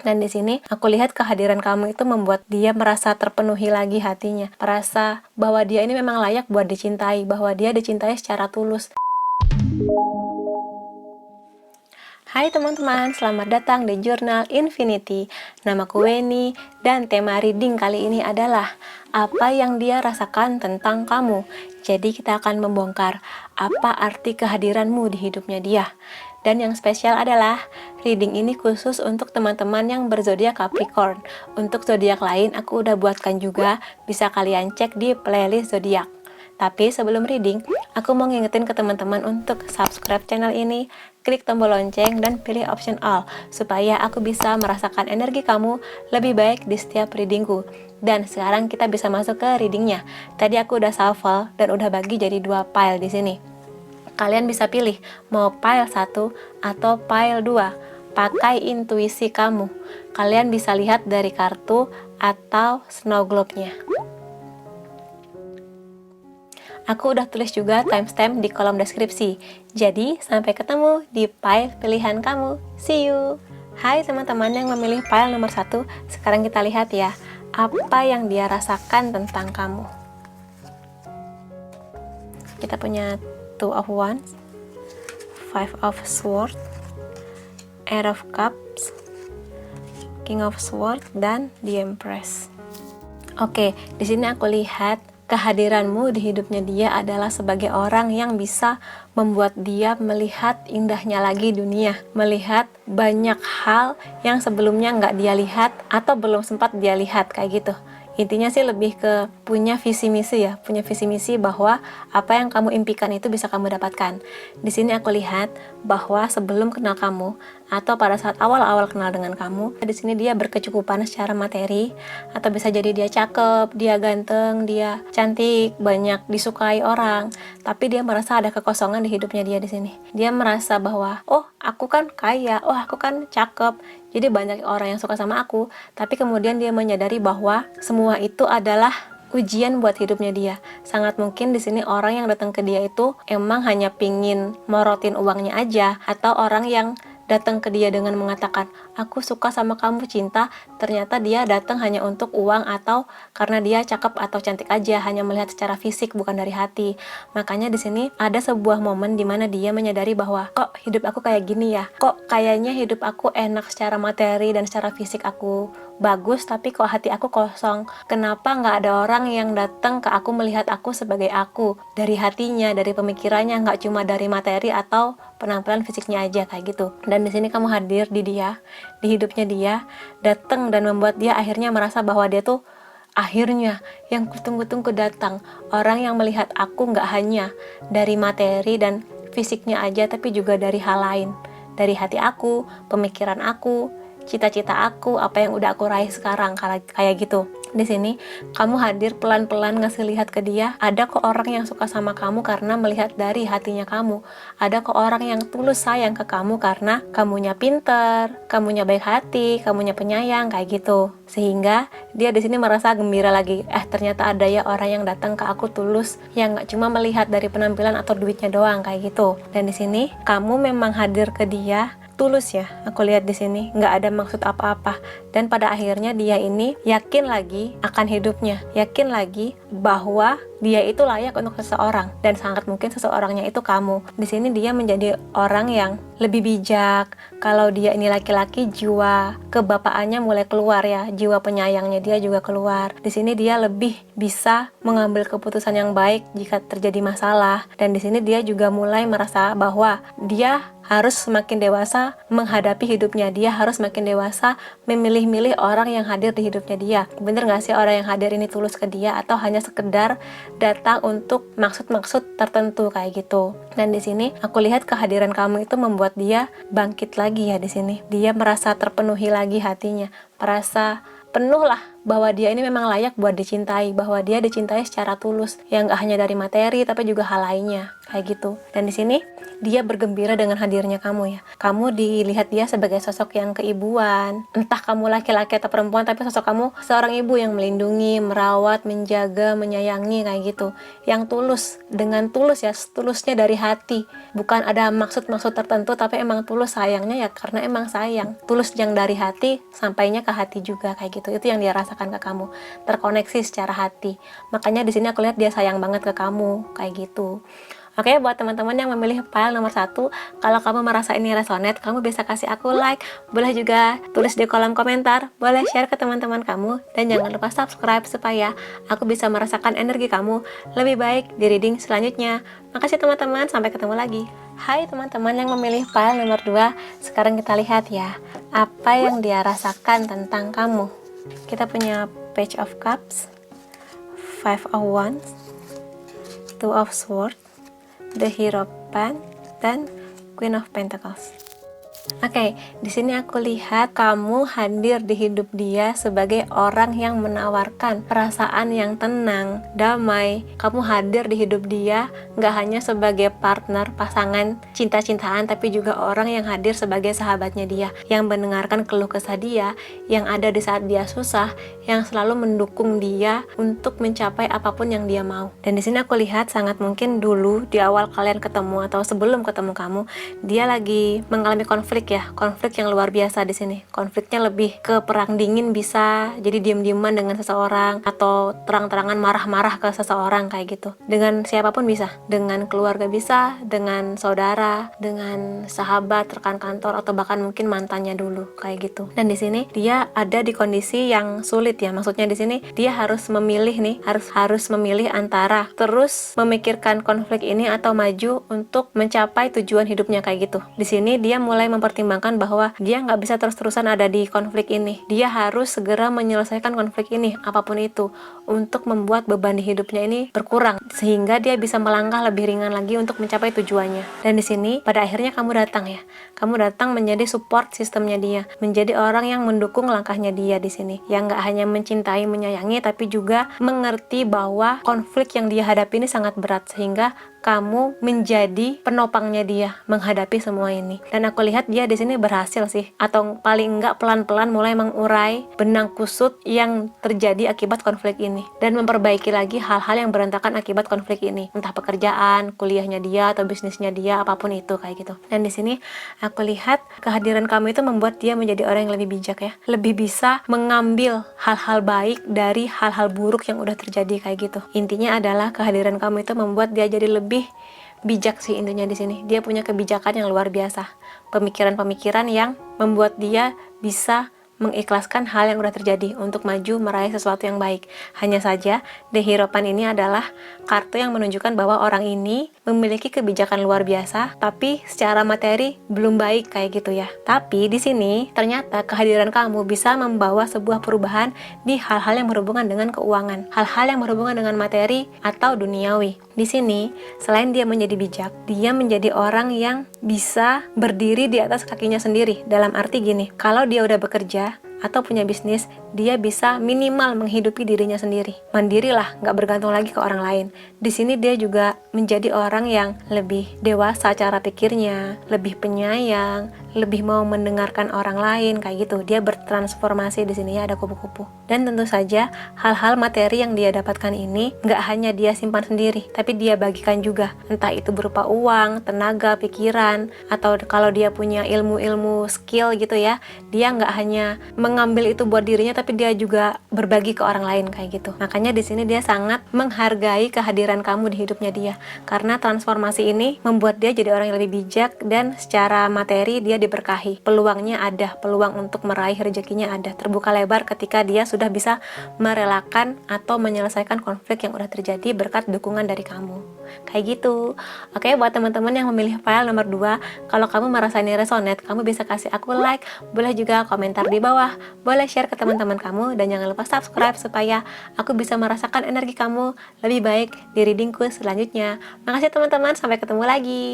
Dan di sini aku lihat kehadiran kamu itu membuat dia merasa terpenuhi lagi hatinya, merasa bahwa dia ini memang layak buat dicintai, bahwa dia dicintai secara tulus. Hai teman-teman, selamat datang di Jurnal Infinity. Namaku Weni, dan tema reading kali ini adalah apa yang dia rasakan tentang kamu. Jadi kita akan membongkar apa arti kehadiranmu di hidupnya dia. Dan yang spesial adalah reading ini khusus untuk teman-teman yang berzodiak Capricorn. Untuk zodiak lain aku udah buatkan juga, bisa kalian cek di playlist zodiak. Tapi sebelum reading, aku mau ngingetin ke teman-teman untuk subscribe channel ini, klik tombol lonceng dan pilih option all supaya aku bisa merasakan energi kamu lebih baik di setiap readingku. Dan sekarang kita bisa masuk ke readingnya. Tadi aku udah shuffle dan udah bagi jadi 2 pile di sini. Kalian bisa pilih mau pile 1 atau pile 2. Pakai intuisi kamu. Kalian bisa lihat dari kartu atau snow globe-nya. Aku udah tulis juga timestamp di kolom deskripsi. Jadi, sampai ketemu di pile pilihan kamu. See you! Hai teman-teman yang memilih pile nomor 1, sekarang kita lihat ya, apa yang dia rasakan tentang kamu. Kita punya Two of Wands, Five of Swords, Eight of Cups, King of Swords, dan The Empress. Oke, di sini aku lihat kehadiranmu di hidupnya dia adalah sebagai orang yang bisa membuat dia melihat indahnya lagi dunia, melihat banyak hal yang sebelumnya nggak dia lihat atau belum sempat dia lihat, kayak gitu. Intinya sih lebih ke punya visi misi ya, punya visi misi bahwa apa yang kamu impikan itu bisa kamu dapatkan. Di sini aku lihat bahwa sebelum kenal kamu atau pada saat awal-awal kenal dengan kamu, di sini dia berkecukupan secara materi, atau bisa jadi dia cakep, dia ganteng, dia cantik, banyak disukai orang, tapi dia merasa ada kekosongan di hidupnya dia di sini. Dia merasa bahwa, oh aku kan kaya, oh aku kan cakep, jadi banyak orang yang suka sama aku, tapi kemudian dia menyadari bahwa semua itu adalah ujian buat hidupnya dia. Sangat mungkin di sini orang yang datang ke dia itu emang hanya pingin morotin uangnya aja, atau orang yang datang ke dia dengan mengatakan, aku suka sama kamu cinta, ternyata dia datang hanya untuk uang atau karena dia cakep atau cantik aja, hanya melihat secara fisik bukan dari hati. Makanya di sini ada sebuah momen di mana dia menyadari bahwa kok hidup aku kayak gini ya, kok kayaknya hidup aku enak secara materi dan secara fisik aku bagus, tapi kok hati aku kosong. Kenapa nggak ada orang yang datang ke aku melihat aku sebagai aku, dari hatinya, dari pemikirannya, nggak cuma dari materi atau penampilan fisiknya aja, kayak gitu. Dan di sini kamu hadir di dia, di hidupnya dia, datang dan membuat dia akhirnya merasa bahwa dia tuh akhirnya yang kutunggu-tunggu datang, orang yang melihat aku nggak hanya dari materi dan fisiknya aja, tapi juga dari hal lain, dari hati aku, pemikiran aku, cita-cita aku, apa yang udah aku raih sekarang, kayak gitu. Di sini kamu hadir pelan-pelan ngasih lihat ke dia, ada kok orang yang suka sama kamu karena melihat dari hatinya kamu. Ada kok orang yang tulus sayang ke kamu karena kamunya pinter, kamunya baik hati, kamunya penyayang, kayak gitu. Sehingga dia di sini merasa gembira lagi. Ternyata ada ya orang yang datang ke aku tulus, yang nggak cuma melihat dari penampilan atau duitnya doang, kayak gitu. Dan di sini kamu memang hadir ke dia tulus ya, aku lihat di sini nggak ada maksud apa-apa, dan pada akhirnya dia ini yakin lagi akan hidupnya, yakin lagi bahwa dia itu layak untuk seseorang, dan sangat mungkin seseorangnya itu kamu. Di sini dia menjadi orang yang lebih bijak. Kalau dia ini laki-laki, jiwa kebapaannya mulai keluar ya, jiwa penyayangnya dia juga keluar. Di sini dia lebih bisa mengambil keputusan yang baik jika terjadi masalah, dan di sini dia juga mulai merasa bahwa dia harus semakin dewasa menghadapi hidupnya. Dia harus semakin dewasa memilih-milih orang yang hadir di hidupnya dia. Bener gak sih orang yang hadir ini tulus ke dia atau hanya sekedar datang untuk maksud-maksud tertentu, kayak gitu. Dan di sini aku lihat kehadiran kamu itu membuat dia bangkit lagi ya di sini. Dia merasa terpenuhi lagi hatinya, merasa penuh lah bahwa dia ini memang layak buat dicintai, bahwa dia dicintai secara tulus, yang gak hanya dari materi tapi juga hal lainnya. kayak gitu. Dan di sini dia bergembira dengan hadirnya kamu ya. Kamu dilihat dia sebagai sosok yang keibuan. Entah kamu laki-laki atau perempuan, tapi sosok kamu seorang ibu yang melindungi, merawat, menjaga, menyayangi kayak gitu. Yang tulus, dengan tulus ya, tulusnya dari hati. Bukan ada maksud-maksud tertentu, tapi emang tulus sayangnya ya karena emang sayang. Tulus yang dari hati sampainya ke hati juga kayak gitu. Itu yang dia rasakan ke kamu. Terkoneksi secara hati. Makanya di sini aku lihat dia sayang banget ke kamu kayak gitu. Oke, buat teman-teman yang memilih file nomor 1, kalau kamu merasa ini resonate, kamu bisa kasih aku like, boleh juga tulis di kolom komentar, boleh share ke teman-teman kamu, dan jangan lupa subscribe supaya aku bisa merasakan energi kamu lebih baik di reading selanjutnya. Makasih teman-teman, sampai ketemu lagi. Hai teman-teman yang memilih file nomor 2, sekarang kita lihat ya, apa yang dia rasakan tentang kamu. Kita punya Page of Cups, Five of Wands, Two of Swords, The Hierophant, dan Queen of Pentacles. Oke, di sini aku lihat kamu hadir di hidup dia sebagai orang yang menawarkan perasaan yang tenang, damai. Kamu hadir di hidup dia nggak hanya sebagai partner, pasangan, cinta-cintaan, tapi juga orang yang hadir sebagai sahabatnya dia, yang mendengarkan keluh kesah dia, yang ada di saat dia susah, yang selalu mendukung dia untuk mencapai apapun yang dia mau. Dan di sini aku lihat sangat mungkin dulu di awal kalian ketemu atau sebelum ketemu kamu, dia lagi mengalami konflik yang luar biasa di sini. Konfliknya lebih ke perang dingin bisa, jadi diam-diaman dengan seseorang atau terang-terangan marah-marah ke seseorang kayak gitu. Dengan siapapun bisa, dengan keluarga bisa, dengan saudara, dengan sahabat, rekan kantor, atau bahkan mungkin mantannya dulu kayak gitu. Dan di sini dia ada di kondisi yang sulit ya. Maksudnya di sini dia harus memilih nih, harus memilih antara terus memikirkan konflik ini atau maju untuk mencapai tujuan hidupnya kayak gitu. Di sini dia mulai mempertimbangkan bahwa dia nggak bisa terus-terusan ada di konflik ini. Dia harus segera menyelesaikan konflik ini, apapun itu, untuk membuat beban di hidupnya ini berkurang, sehingga dia bisa melangkah lebih ringan lagi untuk mencapai tujuannya. Dan di sini, pada akhirnya kamu datang ya. Kamu datang menjadi support sistemnya dia, menjadi orang yang mendukung langkahnya dia di sini, yang nggak hanya mencintai, menyayangi, tapi juga mengerti bahwa konflik yang dia hadapi ini sangat berat, sehingga kamu menjadi penopangnya dia menghadapi semua ini. Dan aku lihat dia di sini berhasil sih, atau paling enggak pelan-pelan mulai mengurai benang kusut yang terjadi akibat konflik ini dan memperbaiki lagi hal-hal yang berantakan akibat konflik ini, entah pekerjaan, kuliahnya dia atau bisnisnya dia, apapun itu kayak gitu. Dan di sini aku lihat kehadiran kamu itu membuat dia menjadi orang yang lebih bijak ya, lebih bisa mengambil hal-hal baik dari hal-hal buruk yang udah terjadi kayak gitu. Intinya adalah kehadiran kamu itu membuat dia jadi lebih bijak sih intinya di sini. Dia punya kebijakan yang luar biasa, pemikiran-pemikiran yang membuat dia bisa mengikhlaskan hal yang udah terjadi untuk maju meraih sesuatu yang baik. Hanya saja The Hierophant ini adalah kartu yang menunjukkan bahwa orang ini memiliki kebijakan luar biasa, tapi secara materi belum baik kayak gitu ya. Tapi di sini ternyata kehadiran kamu bisa membawa sebuah perubahan di hal-hal yang berhubungan dengan keuangan, hal-hal yang berhubungan dengan materi atau duniawi. Di sini selain dia menjadi bijak, dia menjadi orang yang bisa berdiri di atas kakinya sendiri. Dalam arti gini, kalau dia udah bekerja atau punya bisnis, dia bisa minimal menghidupi dirinya sendiri. Mandiri lah, nggak bergantung lagi ke orang lain. Di sini dia juga menjadi orang yang lebih dewasa cara pikirnya, lebih penyayang, lebih mau mendengarkan orang lain kayak gitu. Dia bertransformasi di sini ya, ada kupu-kupu. Dan tentu saja hal-hal materi yang dia dapatkan ini nggak hanya dia simpan sendiri, tapi dia bagikan juga. Entah itu berupa uang, tenaga, pikiran, atau kalau dia punya ilmu-ilmu skill gitu ya, dia nggak hanya mengambil itu buat dirinya, tapi dia juga berbagi ke orang lain kayak gitu. Makanya di sini dia sangat menghargai kehadiran kamu di hidupnya dia, karena transformasi ini membuat dia jadi orang yang lebih bijak dan secara materi dia diberkahi. Peluangnya ada, peluang untuk meraih rezekinya ada, terbuka lebar ketika dia sudah bisa merelakan atau menyelesaikan konflik yang udah terjadi berkat dukungan dari kamu. Kayak gitu. Oke, buat teman-teman yang memilih file nomor 2, kalau kamu merasa ini resonate, kamu bisa kasih aku like, boleh juga komentar di bawah, boleh share ke teman-teman kamu, dan jangan lupa subscribe supaya aku bisa merasakan energi kamu lebih baik di readingku selanjutnya. Makasih teman-teman, sampai ketemu lagi.